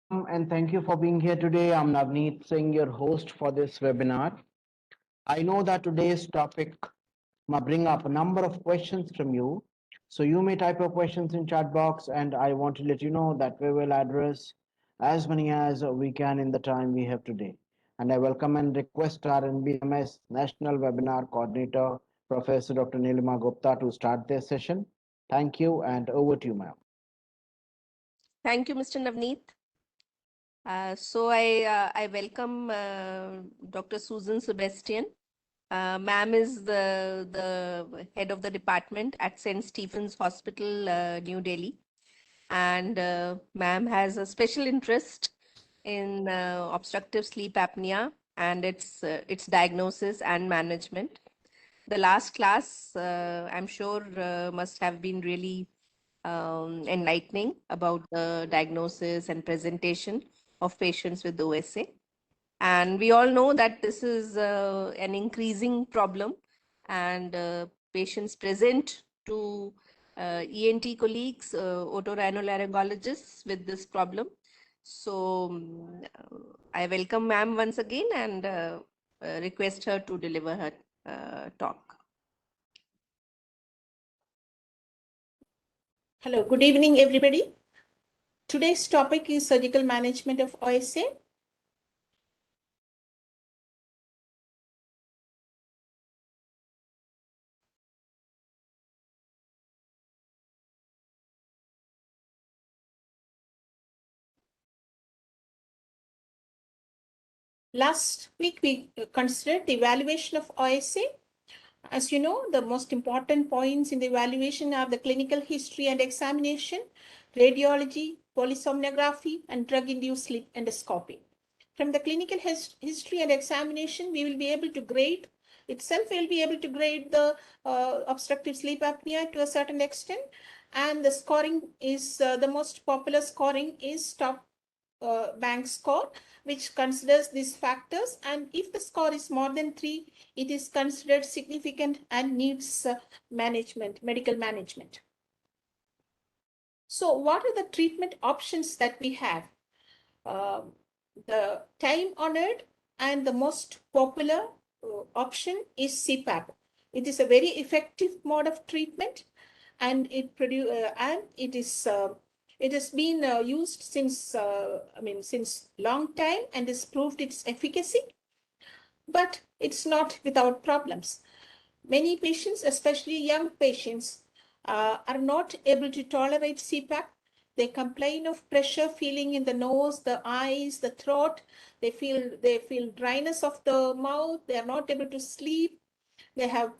And thank you for being here today. I'm Navneet Singh, your host for this webinar. I know that today's topic might bring up a number of questions from you. So you may type your questions in chat box, and I want to let you know that we will address as many as we can in the time we have today. And I welcome and request our NBEMS National Webinar Coordinator, Professor Dr. Nilima Gupta, to start this session. Thank you, and over to you, ma'am. Thank you, Mr. Navneet. I welcome Dr. Susan Sebastian. Ma'am is the head of the department at St. Stephen's Hospital, New Delhi. And ma'am has a special interest in obstructive sleep apnea and its diagnosis and management. The last class, I'm sure, must have been really enlightening about the diagnosis and presentation of patients with OSA. And we all know that this is an increasing problem, and patients present to ENT colleagues, otorhinolaryngologists with this problem. So I welcome ma'am once again and request her to deliver her talk. Hello, good evening, everybody. Today's topic is surgical management of OSA. Last week, we considered the evaluation of OSA. As you know, the most important points in the evaluation are the clinical history and examination, radiology, polysomnography, and drug-induced sleep endoscopy. From the clinical history and examination, we will be able to grade the obstructive sleep apnea to a certain extent. And the scoring is the most popular scoring is top bank score, which considers these factors. And if the score is more than 3, it is considered significant and needs medical management. So what are the treatment options that we have? The time-honored and the most popular option is CPAP. It is a very effective mode of treatment, and it has been used since long time and has proved its efficacy. But it's not without problems. Many patients, especially young patients, are not able to tolerate CPAP. They complain of pressure feeling in the nose, the eyes, the throat. They feel dryness of the mouth. They are not able to sleep. They have,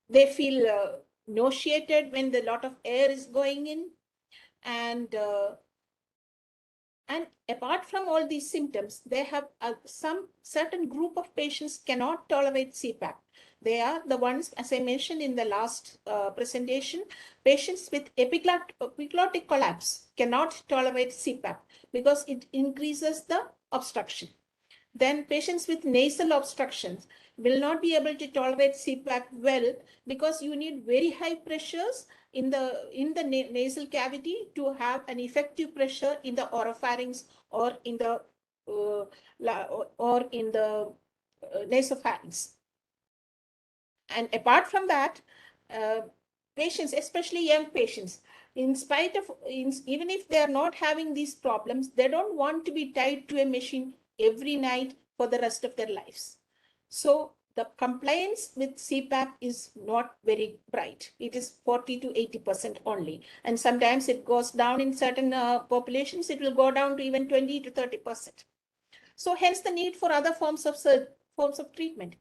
they feel nauseated when the lot of air is going in. And apart from all these symptoms, they have some certain group of patients cannot tolerate CPAP. They are the ones, as I mentioned in the last presentation, patients with epiglottic collapse cannot tolerate CPAP because it increases the obstruction. Then patients with nasal obstructions will not be able to tolerate CPAP well because you need very high pressures in the nasal cavity to have an effective pressure in the oropharynx or in the nasopharynx. And apart from that, patients, especially young patients, even if they are not having these problems, they don't want to be tied to a machine every night for the rest of their lives. So the compliance with CPAP is not very bright. It is 40 to 80% only. And sometimes it goes down in certain populations, it will go down to even 20 to 30%. So hence the need for other forms of treatment.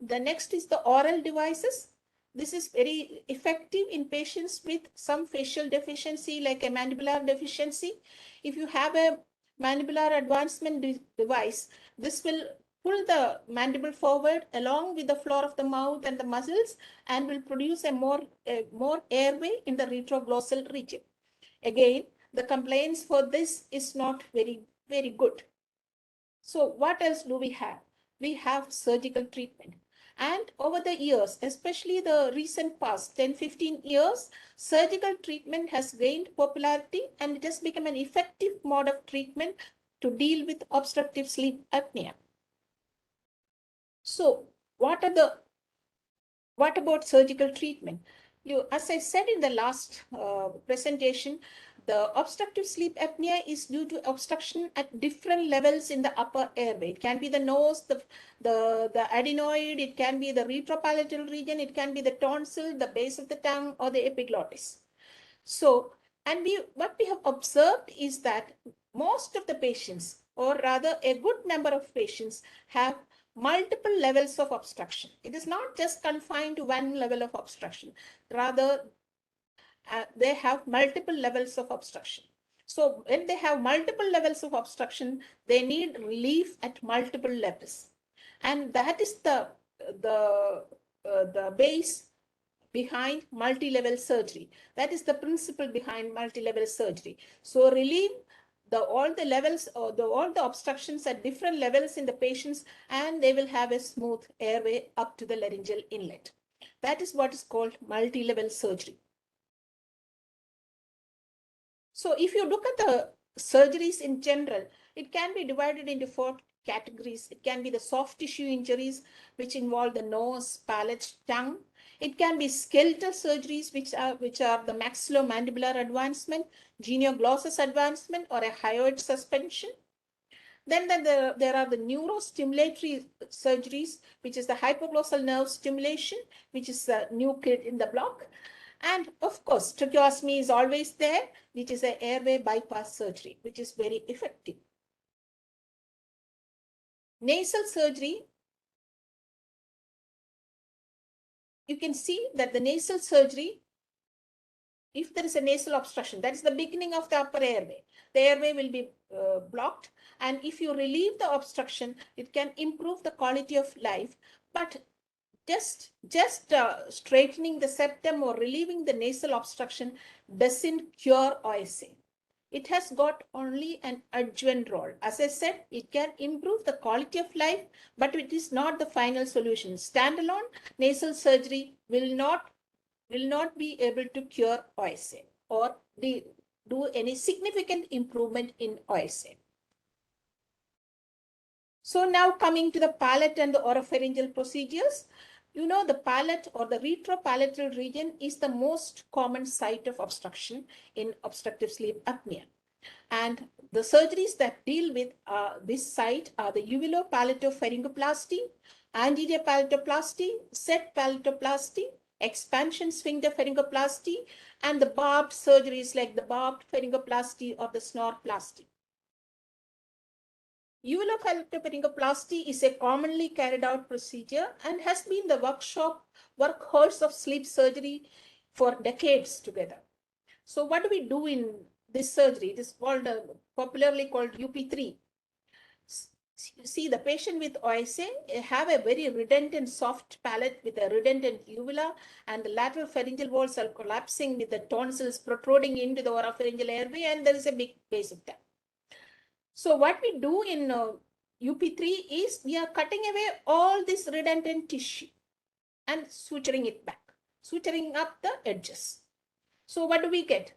The next is the oral devices. This is very effective in patients with some facial deficiency, like a mandibular deficiency. If you have a mandibular advancement device, this will pull the mandible forward along with the floor of the mouth and the muscles and will produce a more airway in the retroglossal region. Again, the compliance for this is not very, very good. So what else do we have? We have surgical treatment. And over the years, especially the recent past 10, 15 years, surgical treatment has gained popularity and it has become an effective mode of treatment to deal with obstructive sleep apnea. So what about surgical treatment? As I said in the last presentation, the obstructive sleep apnea is due to obstruction at different levels in the upper airway. It can be the nose, the adenoid, it can be the retropalatal region, it can be the tonsil, the base of the tongue, or the epiglottis. So, and what we have observed is that most of the patients, or rather a good number of patients, have multiple levels of obstruction. It is not just confined to one level of obstruction. Rather, they have multiple levels of obstruction. So when they have multiple levels of obstruction, they need relief at multiple levels. And that is the base behind multi-level surgery. That is the principle behind multi-level surgery. So relieve all the levels or all the obstructions at different levels in the patients, and they will have a smooth airway up to the laryngeal inlet. That is what is called multi-level surgery. So if you look at the surgeries in general, it can be divided into 4 categories. It can be the soft tissue injuries, which involve the nose, palate, tongue. It can be skeletal surgeries, which are the maxillomandibular advancement, genioglossus advancement, or a hyoid suspension. Then there are the neurostimulatory surgeries, which is the hypoglossal nerve stimulation, which is the new kid in the block. And of course, tracheostomy is always there, which is an airway bypass surgery, which is very effective. Nasal surgery, you can see that the nasal surgery, if there is a nasal obstruction, that is the beginning of the upper airway. The airway will be blocked. And if you relieve the obstruction, it can improve the quality of life. But just straightening the septum or relieving the nasal obstruction doesn't cure OSA. It has got only an adjuvant role. As I said, it can improve the quality of life, but it is not the final solution. Standalone nasal surgery will not be able to cure OSA or do any significant improvement in OSA. So now coming to the palate and the oropharyngeal procedures, you know, the palate or the retropalatal region is the most common site of obstruction in obstructive sleep apnea. And the surgeries that deal with this site are the uvulopalatopharyngoplasty, anterior palatoplasty, set palatoplasty, expansion sphincter pharyngoplasty, and the barbed surgeries like the barbed pharyngoplasty or the snoroplasty. Uvulopalatopharyngoplasty is a commonly carried out procedure and has been the workhorse of sleep surgery for decades together. So what do we do in this surgery? It is called popularly called UP3. See, the patient with OSA have a very redundant soft palate with a redundant uvula, and the lateral pharyngeal walls are collapsing with the tonsils protruding into the oropharyngeal airway, and there is a big base of tongue. So what we do in UP3 is we are cutting away all this redundant tissue and suturing it back, suturing up the edges. So what do we get?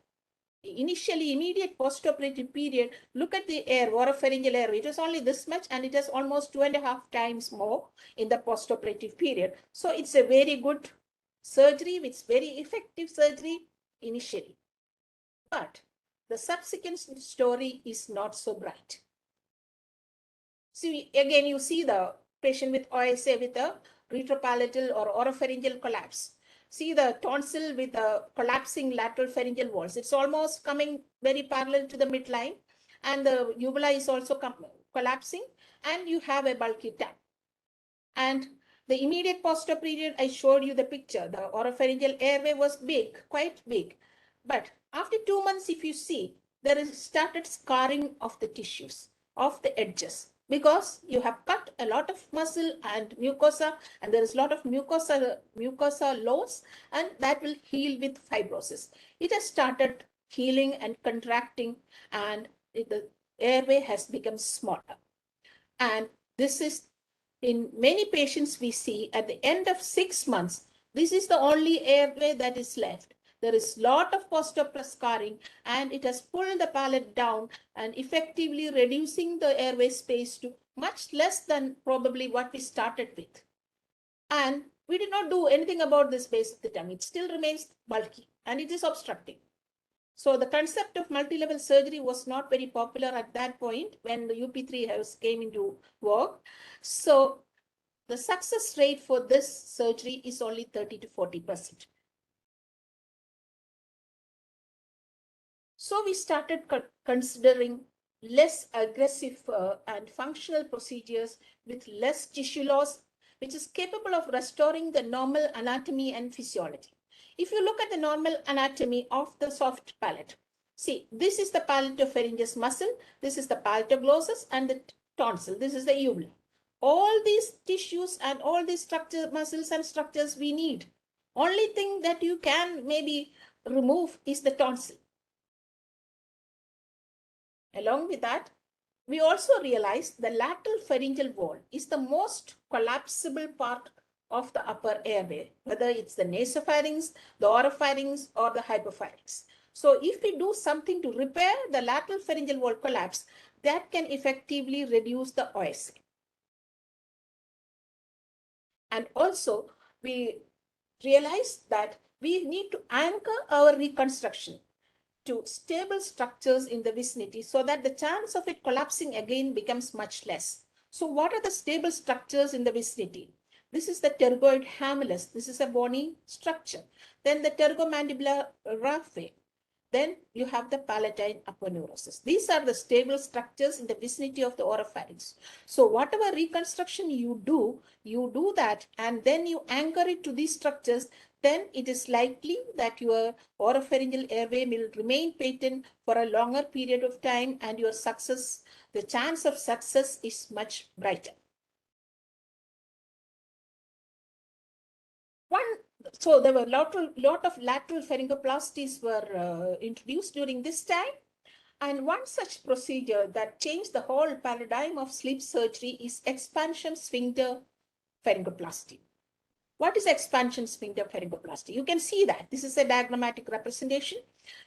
Initially, immediate postoperative period, look at the air, oropharyngeal air. It was only this much, and it is almost 2.5 times more in the postoperative period. So it's a very good surgery, it's very effective surgery initially. But the subsequent story is not so bright. See, again, you see the patient with OSA with a retropalatal or oropharyngeal collapse. See the tonsil with the collapsing lateral pharyngeal walls. It's almost coming very parallel to the midline, and the uvula is also collapsing, and you have a bulky tongue. And the immediate postop period, I showed you the picture. The oropharyngeal airway was big, quite big. But after 2 months, if you see, there is started scarring of the tissues, of the edges, because you have cut a lot of muscle and mucosa, and there is a lot of mucosa loss, and that will heal with fibrosis. It has started healing and contracting, and the airway has become smaller. And this is in many patients we see at the end of 6 months, this is the only airway that is left. There is lot of post-operative scarring and it has pulled the palate down and effectively reducing the airway space to much less than probably what we started with. And we did not do anything about this base of the tongue. It still remains bulky and it is obstructing. So the concept of multi-level surgery was not very popular at that point when the UP3 house came into work. So the success rate for this surgery is only 30 to 40%. So we started considering less aggressive and functional procedures with less tissue loss, which is capable of restoring the normal anatomy and physiology. If you look at the normal anatomy of the soft palate, see, this is the palatopharyngeus muscle, this is the palatoglossus and the tonsil, this is the uvula. All these tissues and all these structure, muscles and structures we need. Only thing that you can maybe remove is the tonsil. Along with that, we also realized the lateral pharyngeal wall is the most collapsible part of the upper airway, whether it's the nasopharynx, the oropharynx, or the hypopharynx. So if we do something to repair the lateral pharyngeal wall collapse, that can effectively reduce the OSA. And also, we realized that we need to anchor our reconstruction to stable structures in the vicinity so that the chance of it collapsing again becomes much less. So what are the stable structures in the vicinity? This is the pterygoid hamulus. This is a bony structure. Then the pterygomandibular raphe. Then you have the palatine aponeurosis. These are the stable structures in the vicinity of the oropharynx. So whatever reconstruction you do that and then you anchor it to these structures, then it is likely that your oropharyngeal airway will remain patent for a longer period of time and your success, the chance of success is much brighter. So there were a lot of lateral pharyngoplasties were introduced during this time. And one such procedure that changed the whole paradigm of sleep surgery is expansion sphincter pharyngoplasty. What is expansion sphincter pharyngoplasty? You can see that. This is a diagrammatic representation.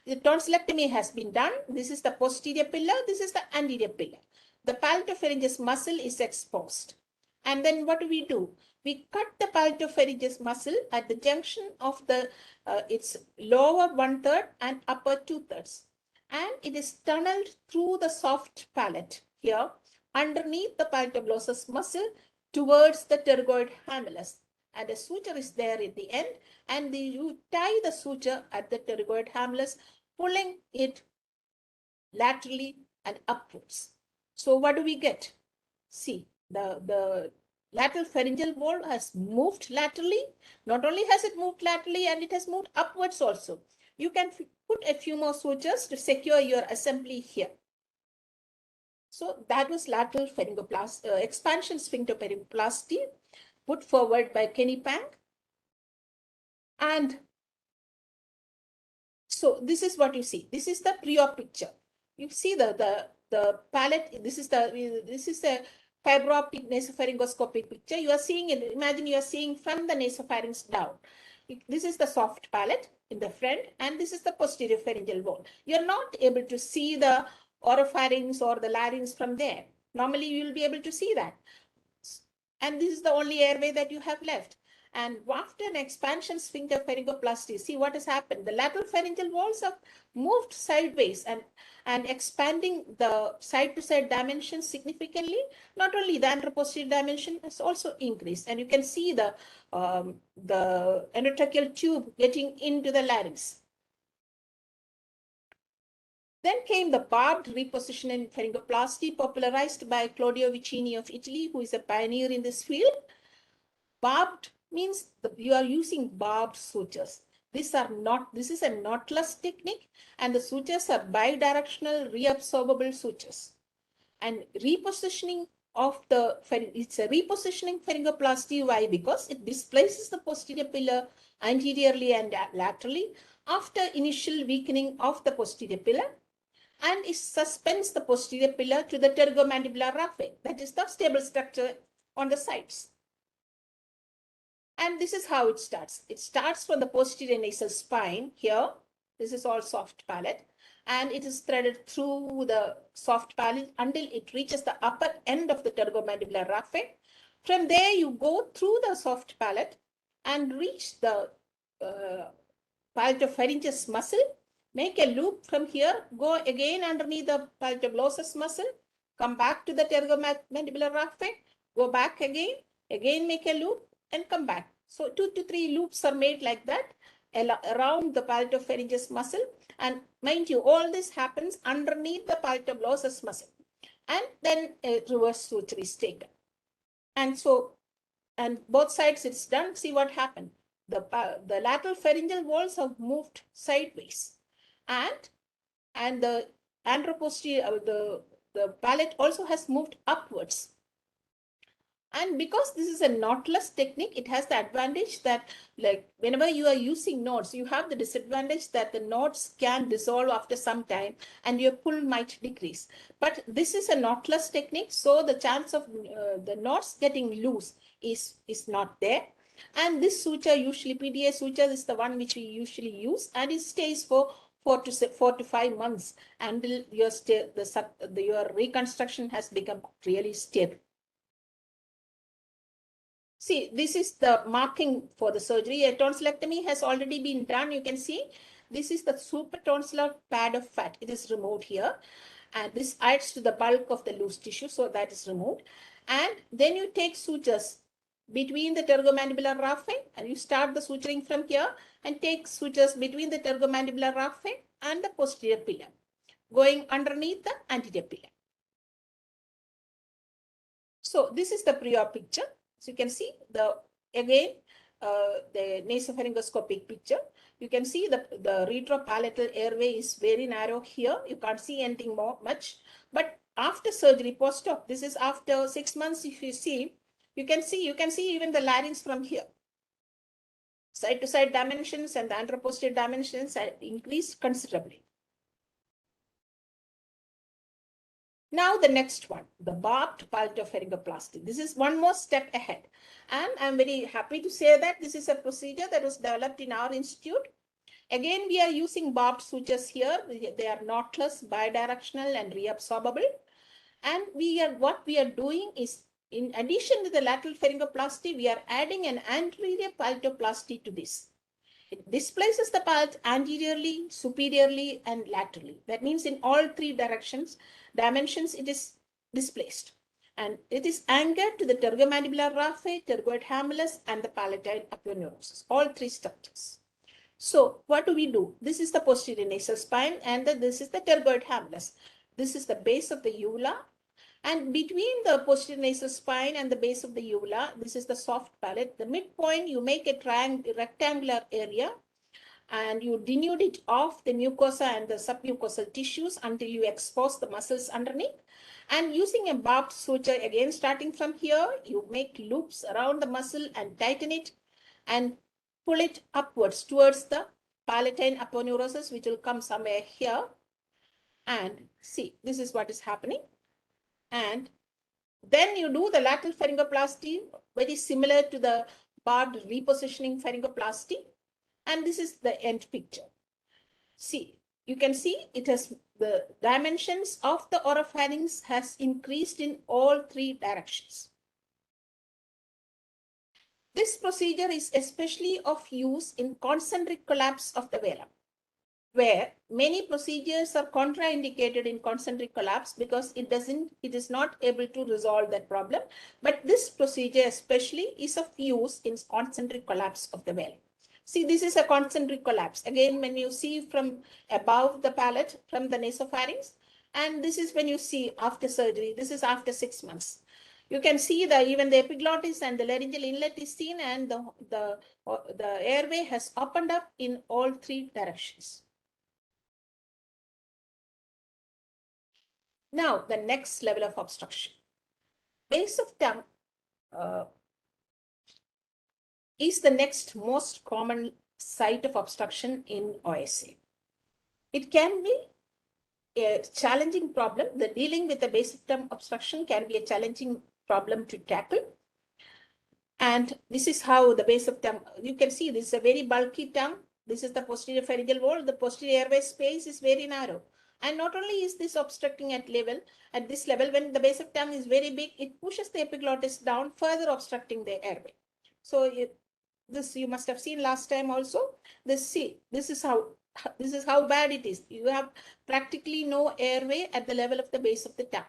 The tonsillectomy has been done. This is the posterior pillar. This is the anterior pillar. The palatopharyngeus muscle is exposed. And then what do? We cut the palatopharyngeus muscle at the junction of its lower 1/3 and upper 2/3. And it is tunneled through the soft palate here underneath the palatoglossus muscle towards the pterygoid hamulus. And a suture is there at the end, and you tie the suture at the pterygoid hamulus, pulling it laterally and upwards. So what do we get? See, the lateral pharyngeal wall has moved laterally. Not only has it moved laterally, and it has moved upwards also. You can put a few more sutures to secure your assembly here. So that was lateral pharyngoplasty, expansion sphincter pharyngoplasty, put forward by Kenny Pang. And so this is what you see. This is the pre-op picture. You see the palate. This is the fiberoptic nasopharyngoscopic picture. You are seeing it. Imagine you are seeing from the nasopharynx down. This is the soft palate in the front, and this is the posterior pharyngeal wall. You are not able to see the oropharynx or the larynx from there. Normally, you will be able to see that. And this is the only airway that you have left. And after an expansion sphincter pharyngoplasty, see what has happened. The lateral pharyngeal walls have moved sideways and expanding the side-to-side dimension significantly. Not only the anteroposterior dimension has also increased. And you can see the endotracheal tube getting into the larynx. Then came the barbed repositioning pharyngoplasty, popularized by Claudio Vicini of Italy, who is a pioneer in this field. Barbed means you are using barbed sutures. This is a knotless technique, and the sutures are bidirectional reabsorbable sutures. And repositioning of it's a repositioning pharyngoplasty. Why? Because it displaces the posterior pillar anteriorly and laterally after initial weakening of the posterior pillar, and it suspends the posterior pillar to the pterygomandibular raphe. That is the stable structure on the sides. And this is how it starts. It starts from the posterior nasal spine here. This is all soft palate. And it is threaded through the soft palate until it reaches the upper end of the pterygomandibular raphe. From there, you go through the soft palate and reach the palatopharyngeus muscle. Make a loop from here, go again underneath the palatoglossus muscle, come back to the pterygomandibular raphe, go back again make a loop, and come back. So 2 to 3 loops are made like that around the palatopharyngeus muscle. And mind you, all this happens underneath the palatoglossus muscle. And then a reverse suture is taken. And so, and both sides it's done. See what happened. The lateral pharyngeal walls have moved sideways. And the anteroposterior, the palate also has moved upwards. And because this is a knotless technique, it has the advantage that, like, whenever you are using knots, you have the disadvantage that the knots can dissolve after some time and your pull might decrease. But this is a knotless technique, so the chance of the knots getting loose is not there. And this suture, usually PDA suture, is the one which we usually use, and it stays for 4 to 5 months until your reconstruction has become really stable. See, this is the marking for the surgery. A tonsillectomy has already been done. You can see this is the supratonsillar pad of fat. It is removed here. And this adds to the bulk of the loose tissue. So that is removed. And then you take sutures between the pterygomandibular raphe, and you start the suturing from here and take sutures between the pterygomandibular raphe and the posterior pillar, going underneath the anterior pillar. So this is the pre-op picture. So you can see the nasopharyngoscopic picture. You can see the retropalatal airway is very narrow here. You can't see anything much. But after surgery, post-op, this is after 6 months. If you see, you can see even the larynx from here. Side to side dimensions and the anteroposterior dimensions are increased considerably. Now the next one, the barbed palatopharyngoplasty. This is one more step ahead. And I'm very happy to say that this is a procedure that was developed in our institute. Again, we are using barbed sutures here. They are knotless, bidirectional, and reabsorbable. And what we are doing is, in addition to the lateral pharyngoplasty, we are adding an anterior palatoplasty to this. It displaces the palate anteriorly, superiorly, and laterally. That means in all 3 dimensions, it is displaced. And it is anchored to the pterygomandibular raphe, pterygoid hamulus, and the palatine aponeurosis, all 3 structures. So what do? This is the posterior nasal spine, and this is the pterygoid hamulus. This is the base of the uvula. And between the posterior nasal spine and the base of the uvula, this is the soft palate. The midpoint, you make a rectangular area, and you denude it off the mucosa and the submucosal tissues until you expose the muscles underneath. And using a barbed suture, again starting from here, you make loops around the muscle and tighten it and pull it upwards towards the palatine aponeurosis, which will come somewhere here. And see, this is what is happening. And then you do the lateral pharyngoplasty, very similar to the barbed repositioning pharyngoplasty. And this is the end picture. See, you can see it has the dimensions of the oropharynx has increased in all 3 directions. This procedure is especially of use in concentric collapse of the velum, where many procedures are contraindicated in concentric collapse because it is not able to resolve that problem. But this procedure especially is of use in concentric collapse of the velum. See, this is a concentric collapse. Again, when you see from above the palate, from the nasopharynx, and this is when you see after surgery, this is after 6 months. You can see even the epiglottis and the laryngeal inlet is seen, and the airway has opened up in all 3 directions. Now, the next level of obstruction. Base of tongue is the next most common site of obstruction in OSA. It can be a challenging problem. The dealing with the base of tongue obstruction can be a challenging problem to tackle. And this is how the base of tongue, you can see this is a very bulky tongue. This is the posterior pharyngeal wall. The posterior airway space is very narrow. And not only is this obstructing at this level, when the base of tongue is very big, it pushes the epiglottis down, further obstructing the airway. So this you must have seen last time also. This is how bad it is. You have practically no airway at the level of the base of the tongue.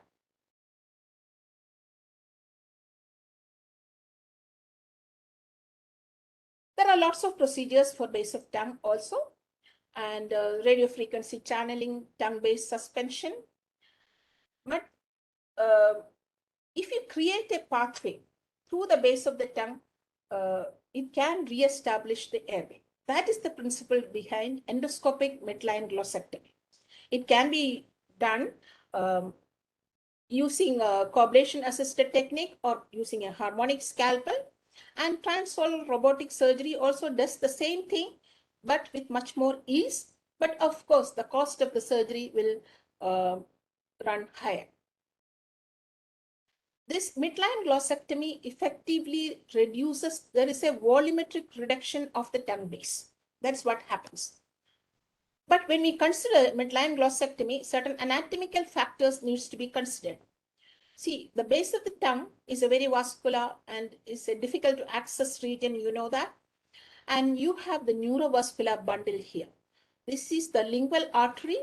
There are lots of procedures for base of tongue also, and radio frequency channeling, tongue-based suspension. But if you create a pathway through the base of the tongue, it can re-establish the airway. That is the principle behind endoscopic midline glossectomy. It can be done using a coblation-assisted technique or using a harmonic scalpel. And transoral robotic surgery also does the same thing, but with much more ease. But of course, the cost of the surgery will run higher. This midline glossectomy effectively reduces, there is a volumetric reduction of the tongue base. That's what happens. But when we consider midline glossectomy, certain anatomical factors needs to be considered. See, the base of the tongue is a very vascular and is a difficult to access region, you know that. And you have the neurovascular bundle here. This is the lingual artery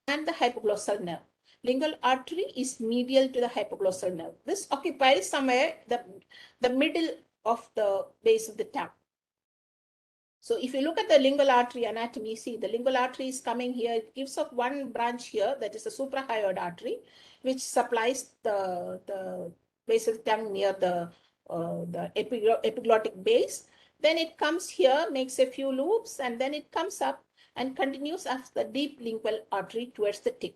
and the hypoglossal nerve. Lingual artery is medial to the hypoglossal nerve. This occupies somewhere the middle of the base of the tongue. So if you look at the lingual artery anatomy, see the lingual artery is coming here. It gives off one branch here, that is the suprahyoid artery, which supplies the base of the tongue near the epiglottic base. Then it comes here, makes a few loops, and then it comes up and continues as the deep lingual artery towards the tip.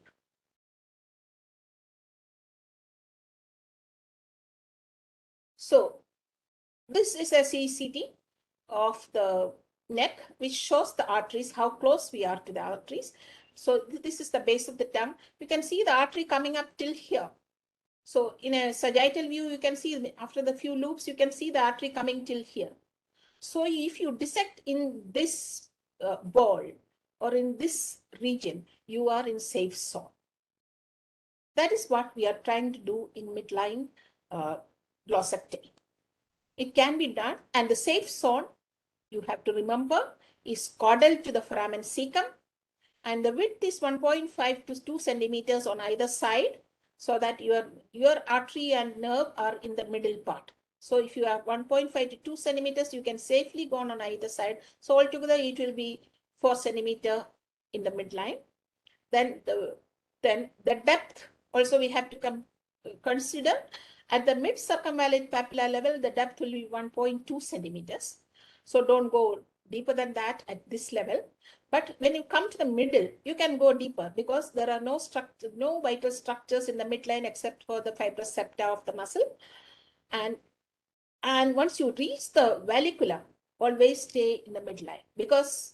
So this is a CCT of the neck, which shows the arteries, how close we are to the arteries. So this is the base of the tongue. You can see the artery coming up till here. So in a sagittal view, you can see after the few loops, you can see the artery coming till here. So if you dissect in this ball or in this region, you are in safe zone. That is what we are trying to do in midline glossectomy. It can be done, and the safe zone, you have to remember, is caudal to the foramen cecum, and the width is 1.5 to 2 centimeters on either side, so that your artery and nerve are in the middle part. So if you have 1.5 to 2 centimeters, you can safely go on either side. So altogether, it will be 4 centimeter in the midline. Then the depth also we have to consider. At the mid circumvallate papilla level, the depth will be 1.2 centimeters. So don't go deeper than that at this level. But when you come to the middle, you can go deeper because there are no vital structures in the midline except for the fibrous septa of the muscle. And once you reach the vallicula, always stay in the midline, because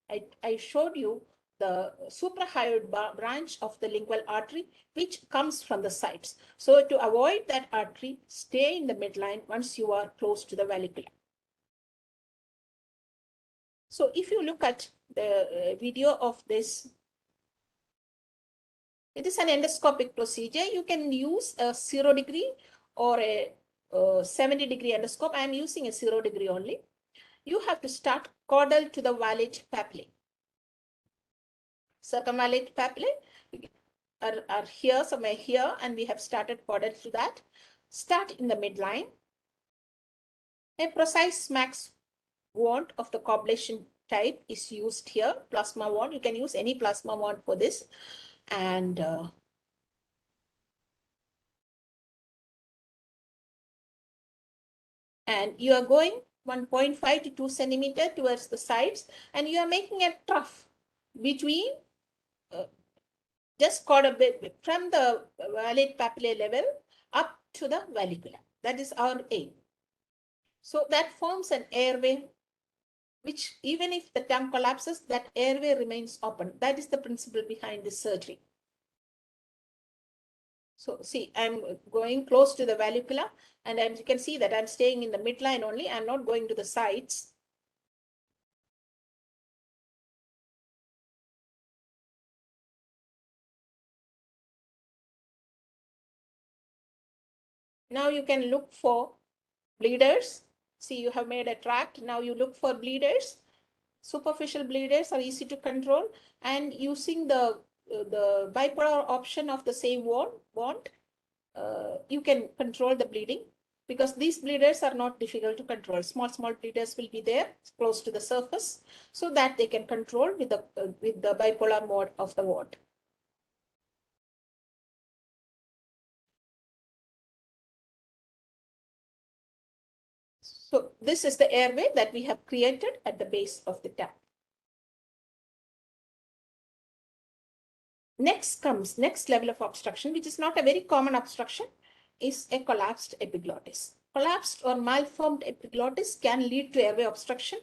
I showed you the suprahyoid branch of the lingual artery, which comes from the sides. So to avoid that artery, stay in the midline once you are close to the vallicula. So if you look at the video of this, it is an endoscopic procedure. You can use a 0 degree or a 70-degree endoscope. I am using a 0 degree only. You have to start caudal to the valate papillae. Circumvallate papillae are here, somewhere here, and we have started caudal to that. Start in the midline. A precise max wand of the coblation type is used here, plasma wand. You can use any plasma wand for this. And you are going 1.5 to 2 centimeter towards the sides, and you are making a trough between just caudal from the valate papillae level up to the vallicula. That is our aim. So that forms an airway, which even if the tongue collapses, that airway remains open. That is the principle behind this surgery. So see, I'm going close to the valvula, and as you can see that I'm staying in the midline only. I'm not going to the sides. Now you can look for bleeders. See, you have made a tract. Now you look for bleeders. Superficial bleeders are easy to control, and using the bipolar option of the same bond, you can control the bleeding, because these bleeders are not difficult to control. Small bleeders will be there close to the surface, so that they can control with the bipolar mode of the ward. So this is the airway that we have created at the base of the tap. Next level of obstruction, which is not a very common obstruction, is a collapsed epiglottis. Collapsed or malformed epiglottis can lead to airway obstruction.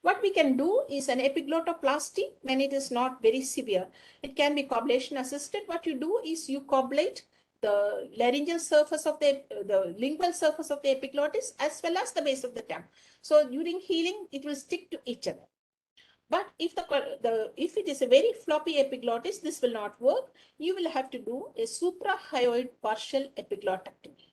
What we can do is an epiglottoplasty when it is not very severe. It can be coblation assisted. What you do is you coblate the laryngeal surface of the lingual surface of the epiglottis as well as the base of the tongue. So during healing, it will stick to each other. But if if it is a very floppy epiglottis, this will not work. You will have to do a suprahyoid partial epiglottomy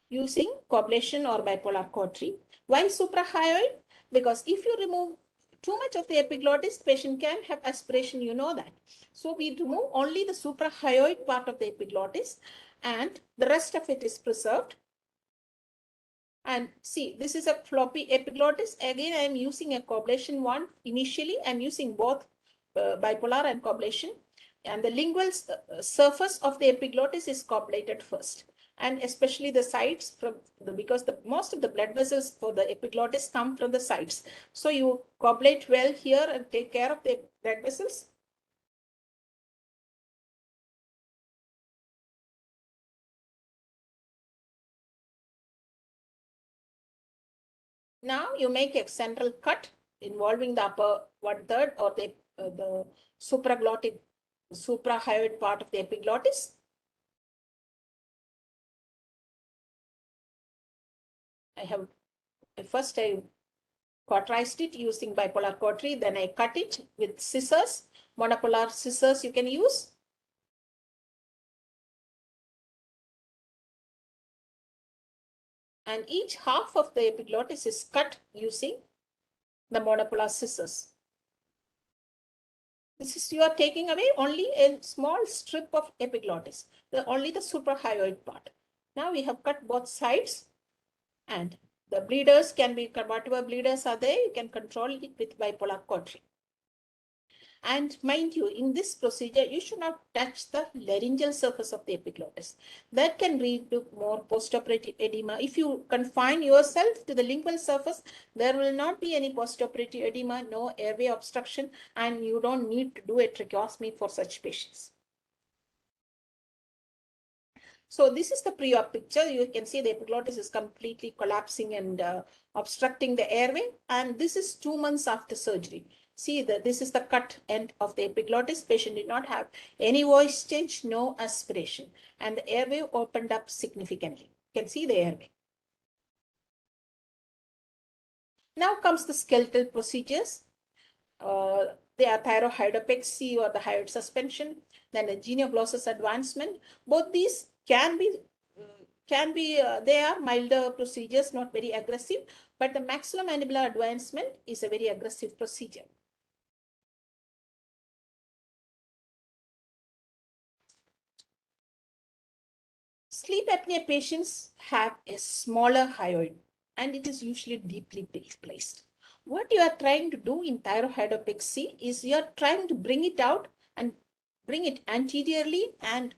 using coblation or bipolar cautery. Why suprahyoid? Because if you remove too much of the epiglottis, the patient can have aspiration, you know that. So we remove only the suprahyoid part of the epiglottis, and the rest of it is preserved. And see, this is a floppy epiglottis. Again, I am using a coblation one. Initially, I'm using both bipolar and coblation. And the lingual surface of the epiglottis is coblated first. And especially the sides, because most of the blood vessels for the epiglottis come from the sides. So you coblate well here and take care of the blood vessels. Now you make a central cut involving the upper 1/3 or the suprahyoid part of the epiglottis. First I cauterized it using bipolar cautery, then I cut it with scissors, monopolar scissors you can use. And each half of the epiglottis is cut using the monopolar scissors. This is, you are taking away only a small strip of epiglottis, only the suprahyoid part. Now we have cut both sides, and the bleeders can be, whatever bleeders are there, you can control it with bipolar cautery. And mind you, in this procedure, you should not touch the laryngeal surface of the epiglottis. That can lead to more postoperative edema. If you confine yourself to the lingual surface, there will not be any postoperative edema, no airway obstruction, and you don't need to do a tracheostomy for such patients. So this is the pre-op picture. You can see the epiglottis is completely collapsing and obstructing the airway. And this is 2 months after surgery. See that this is the cut end of the epiglottis. Patient did not have any voice change, no aspiration, and the airway opened up significantly. You can see the airway. Now comes the skeletal procedures. They are thyrohydopexy or the hyoid suspension, then a genioglossus advancement. Both these can be they are milder procedures, not very aggressive, but the maxillomandibular advancement is a very aggressive procedure. Sleep apnea patients have a smaller hyoid, and it is usually deeply placed. What you are trying to do in thyrohydopexy is you are trying to bring it out and bring it anteriorly and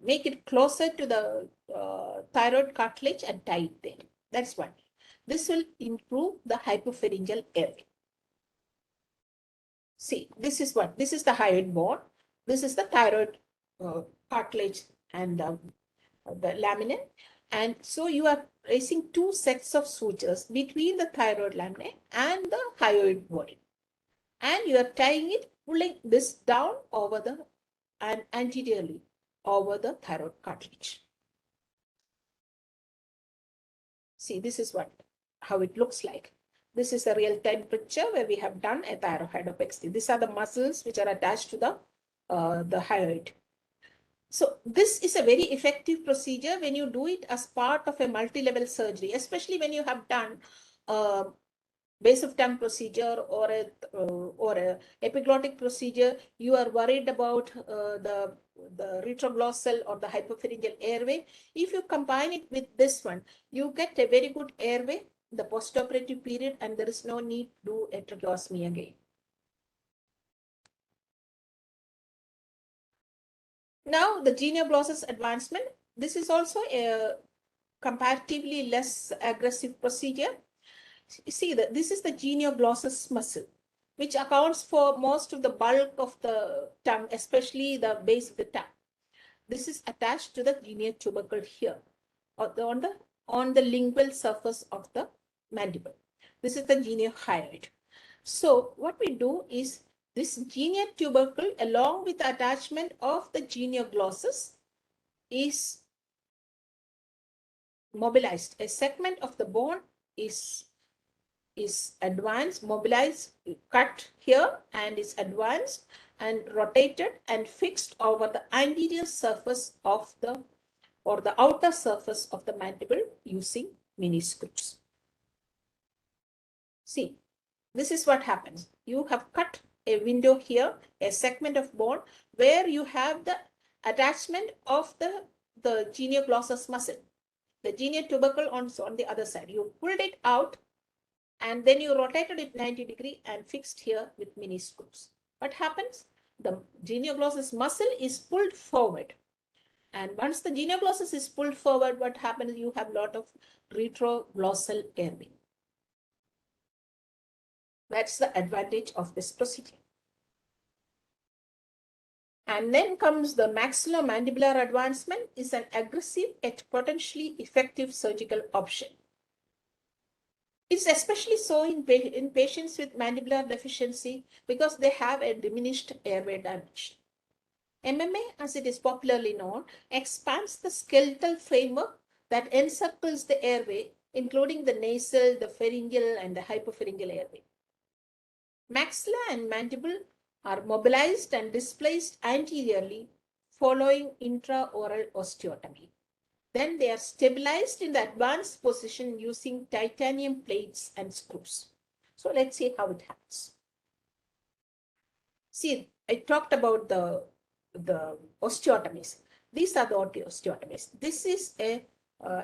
make it closer to the thyroid cartilage and tie it there. That's one. This will improve the hypopharyngeal airway. See, this is the hyoid bone. This is the thyroid cartilage and the lamina. And so you are placing 2 sets of sutures between the thyroid lamina and the hyoid body. And you are tying it, pulling this down over the and anteriorly. over the thyroid cartilage. See, this is how it looks like. This is a real-time picture where we have done a thyroidopexy. These are the muscles which are attached to the hyoid. So this is a very effective procedure when you do it as part of a multi-level surgery, especially when you have done base of tongue procedure or a epiglottic procedure. You are worried about the retroglossal or the hypopharyngeal airway. If you combine it with this one, you get a very good airway the postoperative period, and there is no need to do a tracheostomy again. Now the genioglossus advancement. This is also a comparatively less aggressive procedure. See, this is the genioglossus muscle, which accounts for most of the bulk of the tongue, especially the base of the tongue. This is attached to the genio tubercle here, or on the lingual surface of the mandible. This is the geniohyoid. So what we do is this genio tubercle, along with the attachment of the genioglossus, is mobilized. A segment of the bone is advanced, mobilized, cut here, and is advanced and rotated and fixed over the anterior surface of the outer surface of the mandible using mini screws. See, this is what happens. You have cut a window here, a segment of bone, where you have the attachment of the genioglossus muscle. The genio tubercle on the other side. You pulled it out and then you rotated it 90 degrees and fixed here with mini screws. What happens? The genioglossus muscle is pulled forward. And once the genioglossus is pulled forward, what happens? You have a lot of retroglossal airway. That's the advantage of this procedure. And then comes the maxillomandibular advancement, is an aggressive yet potentially effective surgical option. It's especially so in patients with mandibular deficiency because they have a diminished airway dimension. MMA, as it is popularly known, expands the skeletal framework that encircles the airway, including the nasal, the pharyngeal, and the hypopharyngeal airway. Maxilla and mandible are mobilized and displaced anteriorly following intraoral osteotomy. Then they are stabilized in the advanced position using titanium plates and screws. So let's see how it happens. See, I talked about the osteotomies. These are the osteotomies. This is a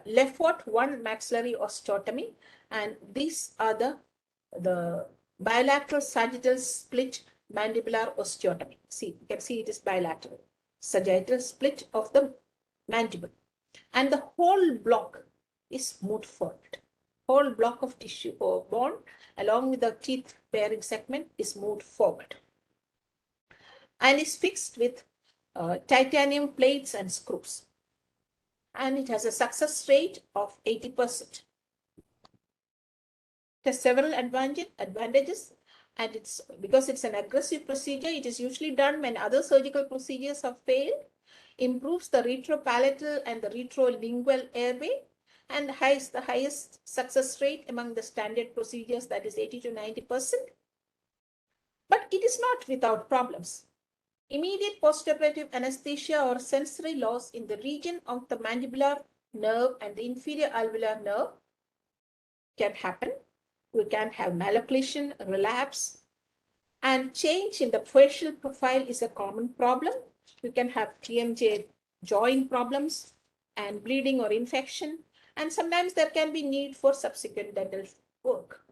Lefort 1 maxillary osteotomy, and these are the bilateral sagittal split mandibular osteotomy. See, you can see it is bilateral. Sagittal split of the mandible. And the whole block is moved forward. Whole block of tissue or bone along with the teeth bearing segment is moved forward and is fixed with titanium plates and screws. And it has a success rate of 80%. It has several advantages, and because it's an aggressive procedure, it is usually done when other surgical procedures have failed, improves the retropalatal and the retrolingual airway, and has the highest success rate among the standard procedures, that is 80 to 90%. But it is not without problems. Immediate postoperative anesthesia or sensory loss in the region of the mandibular nerve and the inferior alveolar nerve can happen. We can have malocclusion, relapse, and change in the facial profile is a common problem. You can have TMJ joint problems and bleeding or infection, and sometimes there can be need for subsequent dental work.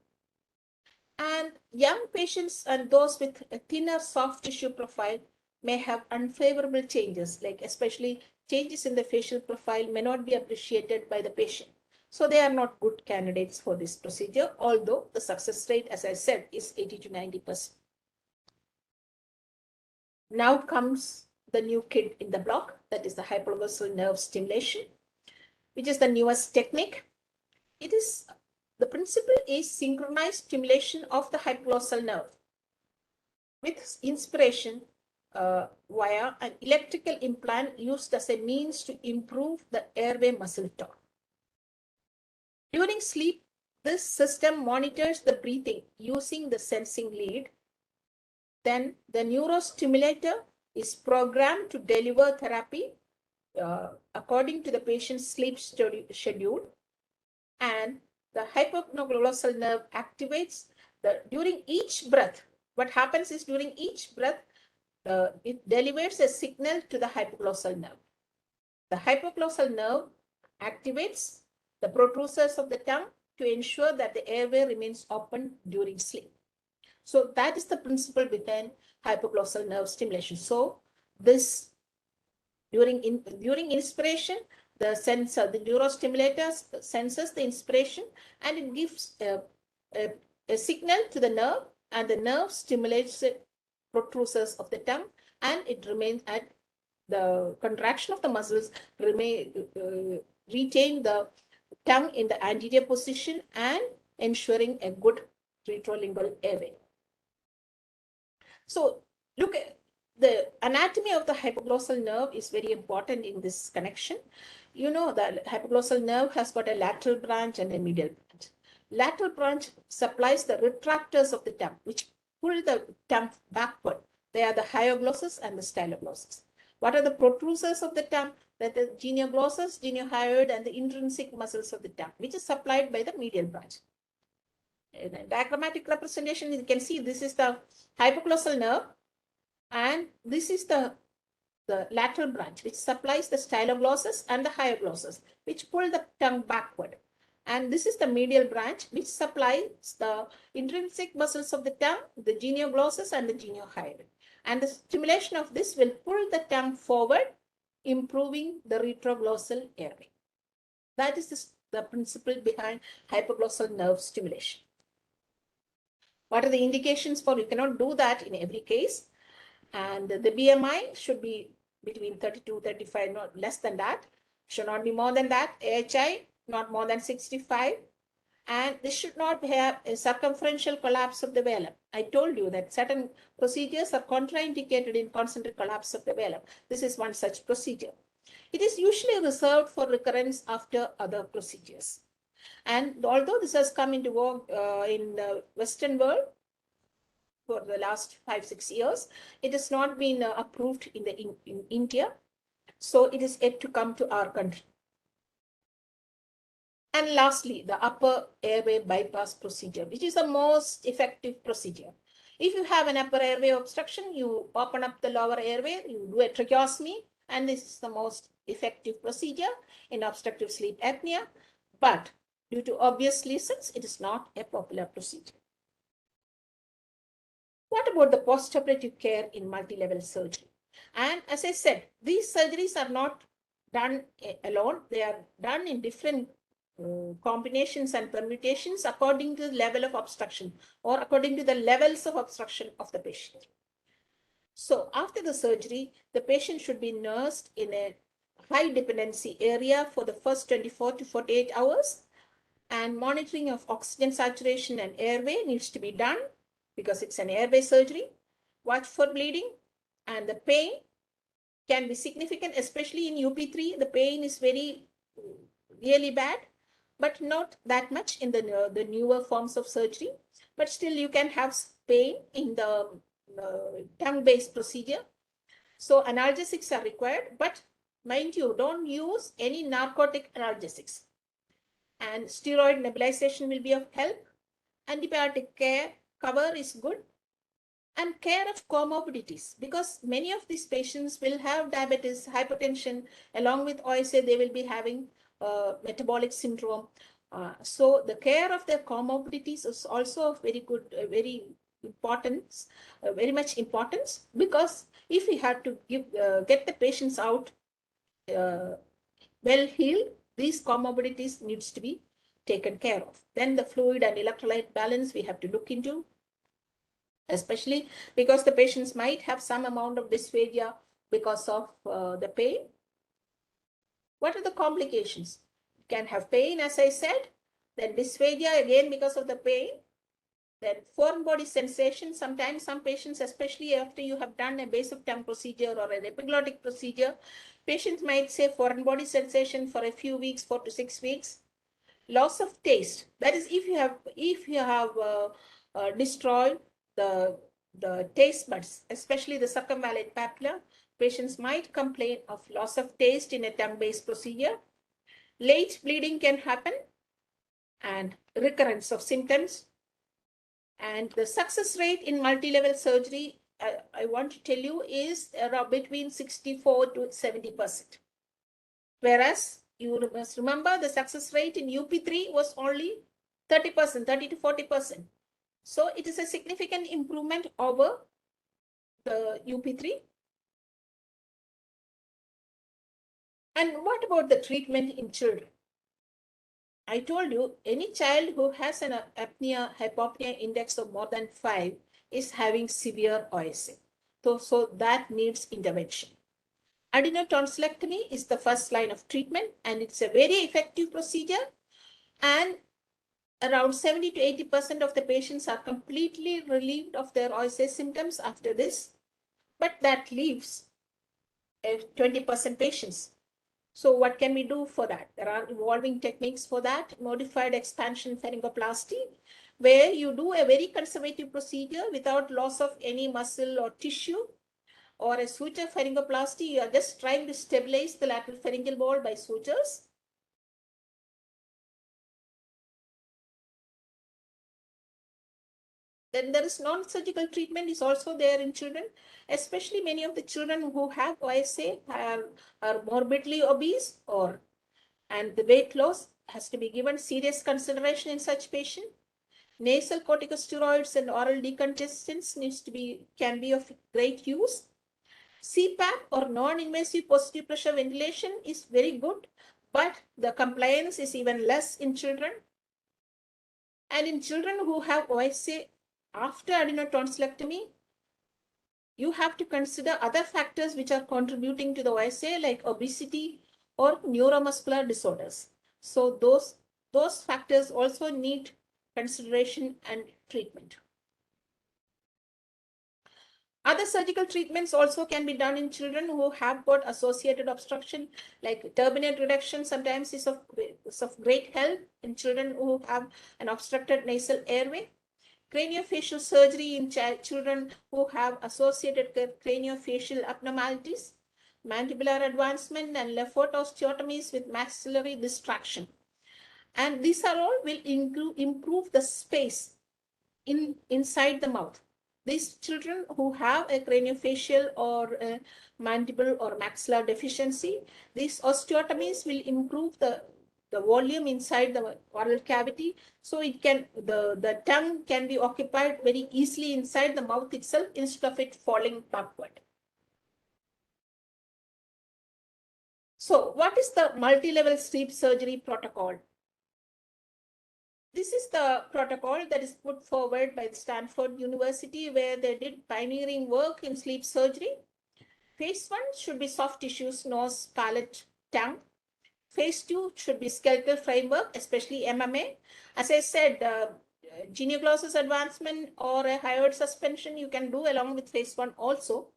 And young patients and those with a thinner soft tissue profile may have unfavorable changes, like especially changes in the facial profile may not be appreciated by the patient. So they are not good candidates for this procedure, although the success rate, as I said, is 80 to 90%. Now comes the new kid in the block, that is the hypoglossal nerve stimulation, which is the newest technique. The principle is synchronized stimulation of the hypoglossal nerve with inspiration via an electrical implant used as a means to improve the airway muscle tone. During sleep, this system monitors the breathing using the sensing lead. Then the neurostimulator is programmed to deliver therapy according to the patient's sleep schedule. And the hypoglossal nerve activates during each breath. What happens is during each breath, it delivers a signal to the hypoglossal nerve. The hypoglossal nerve activates the protrusors of the tongue to ensure that the airway remains open during sleep. So that is the principle behind hypoglossal nerve stimulation. So this during inspiration, the sensor, the neurostimulator senses the inspiration and it gives a signal to the nerve, and the nerve stimulates the protrusors of the tongue, and it remains at the contraction of the muscles retain the tongue in the anterior position and ensuring a good retrolingual airway. So look at the anatomy of the hypoglossal nerve is very important in this connection. You know that hypoglossal nerve has got a lateral branch and a medial branch. Lateral branch supplies the retractors of the tongue, which pull the tongue backward. They are the hyoglossus and the styloglossus. What are the protrusors of the tongue? That the genioglossus, geniohyoid, and the intrinsic muscles of the tongue, which is supplied by the medial branch. In a diagrammatic representation, you can see this is the hypoglossal nerve, and this is the lateral branch, which supplies the styloglossus and the hyoglossus, which pull the tongue backward. And this is the medial branch, which supplies the intrinsic muscles of the tongue, the genioglossus and the geniohyoid. And the stimulation of this will pull the tongue forward, improving the retroglossal airway. That is the principle behind hypoglossal nerve stimulation. What are the indications for? You cannot do that in every case. And the BMI should be between 32, 35, not less than that. Should not be more than that. AHI, not more than 65. And this should not have a circumferential collapse of the velum. I told you that certain procedures are contraindicated in concentric collapse of the velum. This is one such procedure. It is usually reserved for recurrence after other procedures. And although this has come into vogue in the Western world for the last 5-6 years, it has not been approved in India. So it is yet to come to our country. And lastly, the upper airway bypass procedure, which is the most effective procedure. If you have an upper airway obstruction, you open up the lower airway, you do a tracheostomy, and this is the most effective procedure in obstructive sleep apnea. But due to obvious reasons, it is not a popular procedure. What about the postoperative care in multi-level surgery? And as I said, these surgeries are not done alone. They are done in different combinations and permutations according to the level of obstruction or according to the levels of obstruction of the patient. So after the surgery, the patient should be nursed in a high dependency area for the first 24 to 48 hours, and monitoring of oxygen saturation and airway needs to be done because it's an airway surgery. Watch for bleeding, and the pain can be significant, especially in UP3. The pain is really bad, but not that much in the newer forms of surgery. But still, you can have pain in the tongue-based procedure. So analgesics are required, but mind you, don't use any narcotic analgesics. And steroid nebulization will be of help. Antibiotic care cover is good. And care of comorbidities, because many of these patients will have diabetes, hypertension, along with OSA, they will be having metabolic syndrome. So the care of their comorbidities is also of very good, very importance, very much importance, because if we have to get the patients out well healed, these comorbidities needs to be taken care of. Then the fluid and electrolyte balance we have to look into, especially because the patients might have some amount of dysphagia because of the pain. What are the complications? You can have pain, as I said, then dysphagia again because of the pain, Then foreign body sensation. Sometimes some patients, especially after you have done a basic tongue procedure or an epiglottic procedure, patients might say foreign body sensation for a few weeks, 4 to 6 weeks. Loss of taste. That is if you have destroyed the taste buds, especially the circumvallate papilla, patients might complain of loss of taste in a tongue-based procedure. Late bleeding can happen and recurrence of symptoms. And the success rate in multi-level surgery, I want to tell you, is around between 64 to 70%. Whereas you must remember the success rate in UP3 was only 30%, 30 to 40%. So it is a significant improvement over the UP3. And what about the treatment in children? I told you, any child who has an hypopnea index of more than 5 is having severe OSA. So that needs intervention. Adenotonsillectomy is the first line of treatment, and it's a very effective procedure. And around 70 to 80% of the patients are completely relieved of their OSA symptoms after this, but that leaves 20% patients. So what can we do for that? There are evolving techniques for that. Modified expansion pharyngoplasty, where you do a very conservative procedure without loss of any muscle or tissue, or a suture pharyngoplasty. You are just trying to stabilize the lateral pharyngeal wall by sutures. Then there is non-surgical treatment is also there in children, especially many of the children who have OSA are morbidly obese, and the weight loss has to be given serious consideration in such patient. Nasal corticosteroids and oral decongestants can be of great use. CPAP or non-invasive positive pressure ventilation is very good, but the compliance is even less in children. And in children who have OSA after adenotonsillectomy, you have to consider other factors which are contributing to the OSA, like obesity or neuromuscular disorders. So those factors also need consideration and treatment. Other surgical treatments also can be done in children who have got associated obstruction, like turbinate reduction sometimes is of great help in children who have an obstructed nasal airway. Craniofacial surgery in children who have associated craniofacial abnormalities, mandibular advancement, and Lefort osteotomies with maxillary distraction. And these are all will improve the space inside the mouth. These children who have a craniofacial or a mandible or maxillar deficiency, these osteotomies will improve the volume inside the oral cavity, so the tongue can be occupied very easily inside the mouth itself instead of it falling backward. So what is the multi-level sleep surgery protocol? This is the protocol that is put forward by Stanford University, where they did pioneering work in sleep surgery. Phase 1 should be soft tissues, nose, palate, tongue. Phase 2 should be skeletal framework, especially MMA. As I said, genioglossus advancement or a hyoid suspension you can do along with phase 1 also.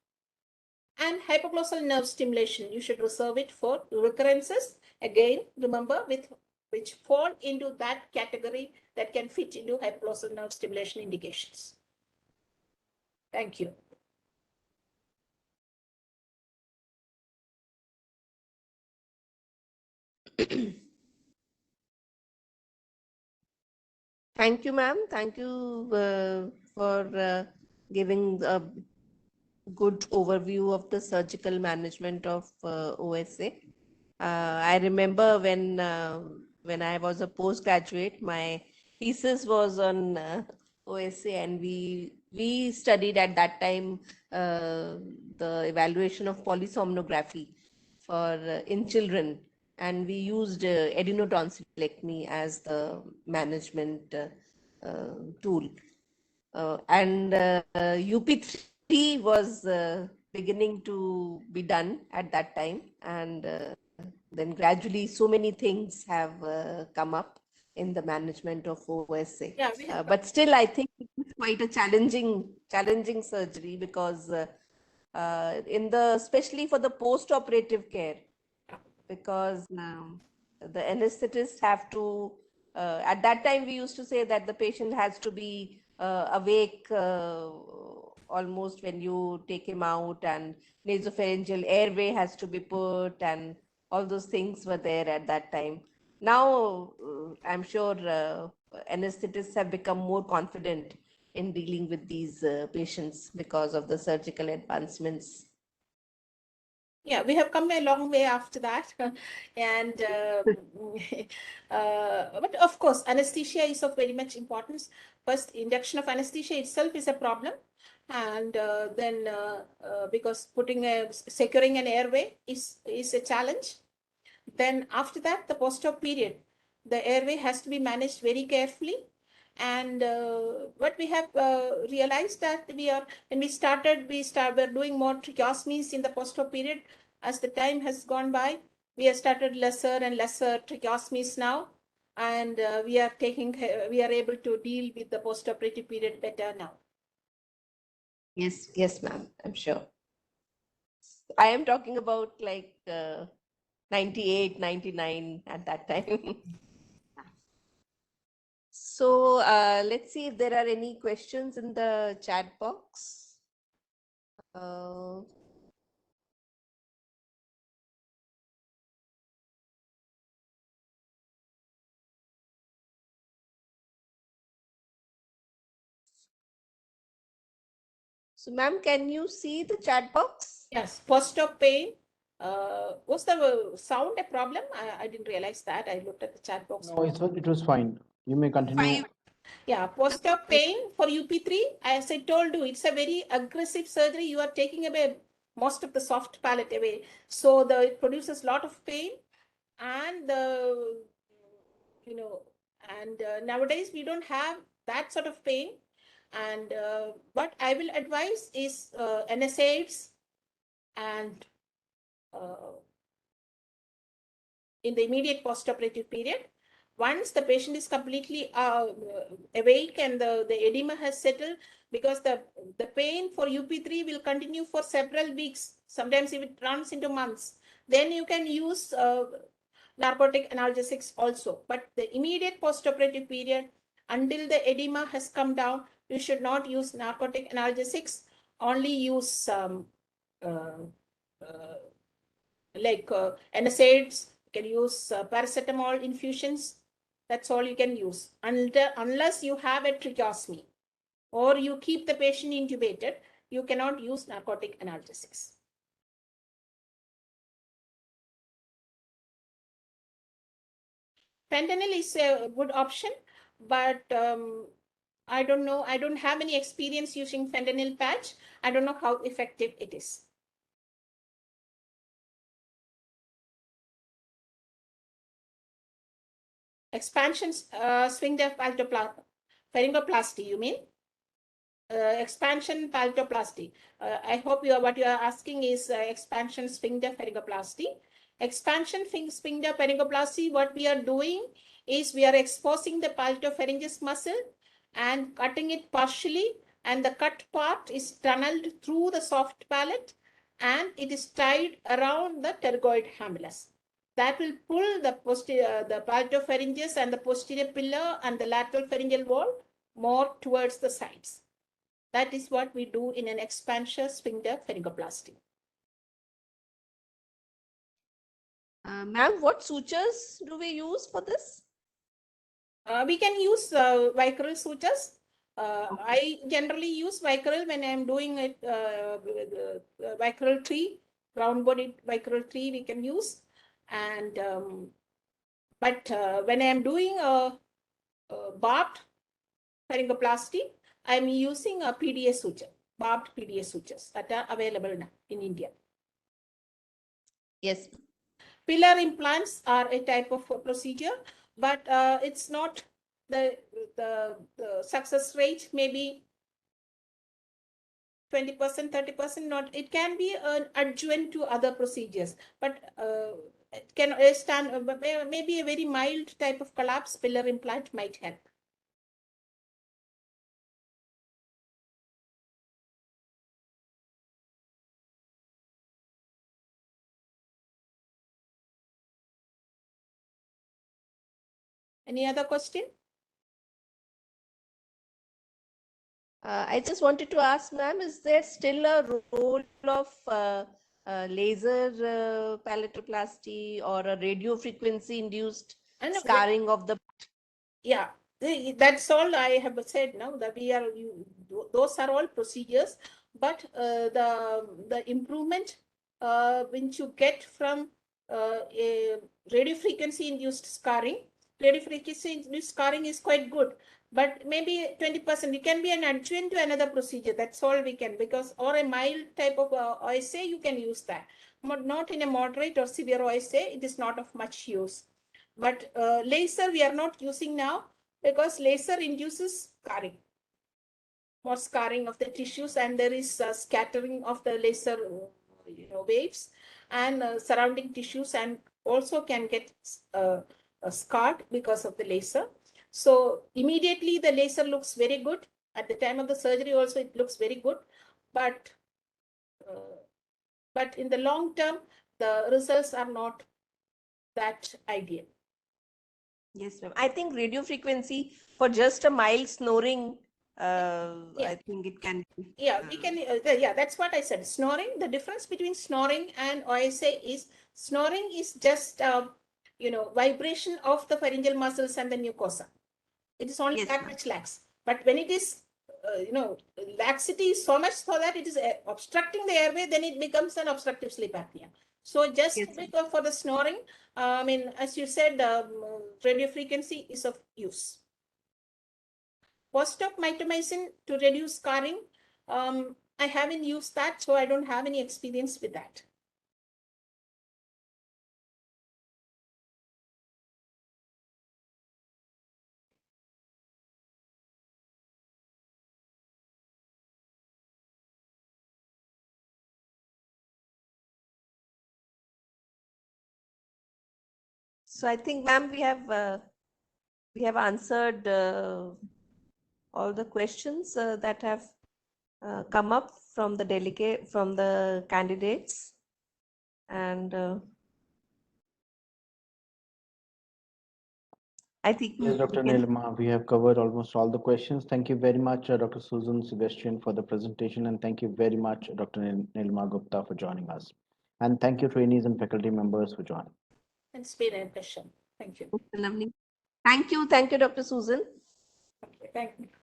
And hypoglossal nerve stimulation, you should reserve it for recurrences. Again, remember, which fall into that category that can fit into hypoglossal nerve stimulation indications. Thank you. Thank you, ma'am. Thank you for giving a good overview of the surgical management of OSA. I remember when I was a postgraduate, my thesis was on OSA, and we studied at that time the evaluation of polysomnography for in children, and we used adenotonsillectomy as the management tool. And UP3 was beginning to be done at that time, and then gradually so many things have come up in the management of OSA. Yeah, we have But still, I think it's quite a challenging surgery because especially for the post-operative care, because the anesthetists have to, at that time we used to say that the patient has to be awake almost when you take him out, and nasopharyngeal airway has to be put, and all those things were there at that time. Now, I'm sure anesthetists have become more confident in dealing with these patients because of the surgical advancements. Yeah, we have come a long way after that. And but of course, anesthesia is of very much importance. First, induction of anesthesia itself is a problem. And then because securing an airway is a challenge. Then after that, the post-op period, the airway has to be managed very carefully. And what we have realized that when we started, we're doing more tracheostomies in the post-op period. As the time has gone by, we have started lesser and lesser tracheostomies now. And we are able to deal with the post-operative period better now. Yes, ma'am, I'm sure. I am talking about like 98, 99 at that time. So let's see if there are any questions in the chat box. So, ma'am, can you see the chat box? Yes, post-op pain. Was the sound a problem? I didn't realize that. I looked at the chat box. No, it was fine. You may continue. Yeah, post-op pain for UP3, as I told you, it's a very aggressive surgery. You are taking away most of the soft palate away. So it produces a lot of pain. And nowadays we don't have that sort of pain. And what I will advise is NSAIDs and in the immediate post-operative period. Once the patient is completely awake and the edema has settled, because the pain for UP3 will continue for several weeks, sometimes if it runs into months, then you can use narcotic analgesics also. But the immediate post-operative period, until the edema has come down, you should not use narcotic analgesics, only use like NSAIDs. You can use paracetamol infusions. That's all you can use. Unless you have a tracheostomy or you keep the patient intubated, you cannot use narcotic analgesics. Fentanyl is a good option, but I don't know. I don't have any experience using fentanyl patch. I don't know how effective it is. Expansion sphincter pharyngoplasty, you mean? Expansion palpoplasty. I hope what you are asking is expansion sphincter pharyngoplasty. Expansion sphincter pharyngoplasty, what we are doing is we are exposing the palatopharyngeus muscle and cutting it partially, and the cut part is tunneled through the soft palate and it is tied around the pterygoid hamulus. That will pull the palatopharyngeus and the posterior pillar and the lateral pharyngeal wall more towards the sides. That is what we do in an expansion sphincter pharyngoplasty. Ma'am, what sutures do we use for this? We can use Vicryl sutures. I generally use Vicryl when I'm doing it, Vicryl 3, round-bodied Vicryl 3 we can use. And but when I'm doing a barbed pharyngoplasty, I'm using a PDA suture, barbed PDA sutures that are available now in India. Yes. Pillar implants are a type of procedure, but it's not the success rate, maybe 20%, 30%. Not, it can be an adjuvant to other procedures, but can stand, maybe a very mild type of collapse pillar implant might help. Any other question? I just wanted to ask, ma'am, is there still a role of laser palatoplasty or a radio frequency induced I know, scarring of the? yeah, that's all I have said now, that we are, those are all procedures, but the improvement which you get from a radio frequency induced scarring, is quite good, but maybe 20%, it can be an adjuvant to another procedure. That's all we can, because, or a mild type of OSA, you can use that, but not in a moderate or severe OSA. It is not of much use. But laser we are not using now, because laser induces scarring, more scarring of the tissues, and there is scattering of the laser waves and surrounding tissues, and also can get scarred because of the laser. So immediately the laser looks very good. At the time of the surgery also it looks very good, but in the long term the results are not that ideal. Yes, ma'am. I think radio frequency for just a mild snoring, Yeah. I think it can be. Yeah, we can, yeah, that's what I said. Snoring, the difference between snoring and OSA is, snoring is just, vibration of the pharyngeal muscles and the mucosa. It is only Yes, that ma'am. much lax. But when it is, laxity is so much so that it is obstructing the airway, then it becomes an obstructive sleep apnea. So just Yes, ma'am. because for the snoring, as you said, radio frequency is of use. Post-op mitomycin to reduce scarring, I haven't used that, so I don't have any experience with that. So I think, ma'am, we have answered all the questions that have come up from the candidates, and I think Yes, Dr. we can. Nilma, we have covered almost all the questions. Thank you very much, Dr. Susan Sebastian, for the presentation, and thank you very much, Dr. Nilma Gupta, for joining us. And thank you, trainees and faculty members, for joining. It's been a pleasure. Thank you. Lovely. Thank you, Dr. Susan. Okay, thank you.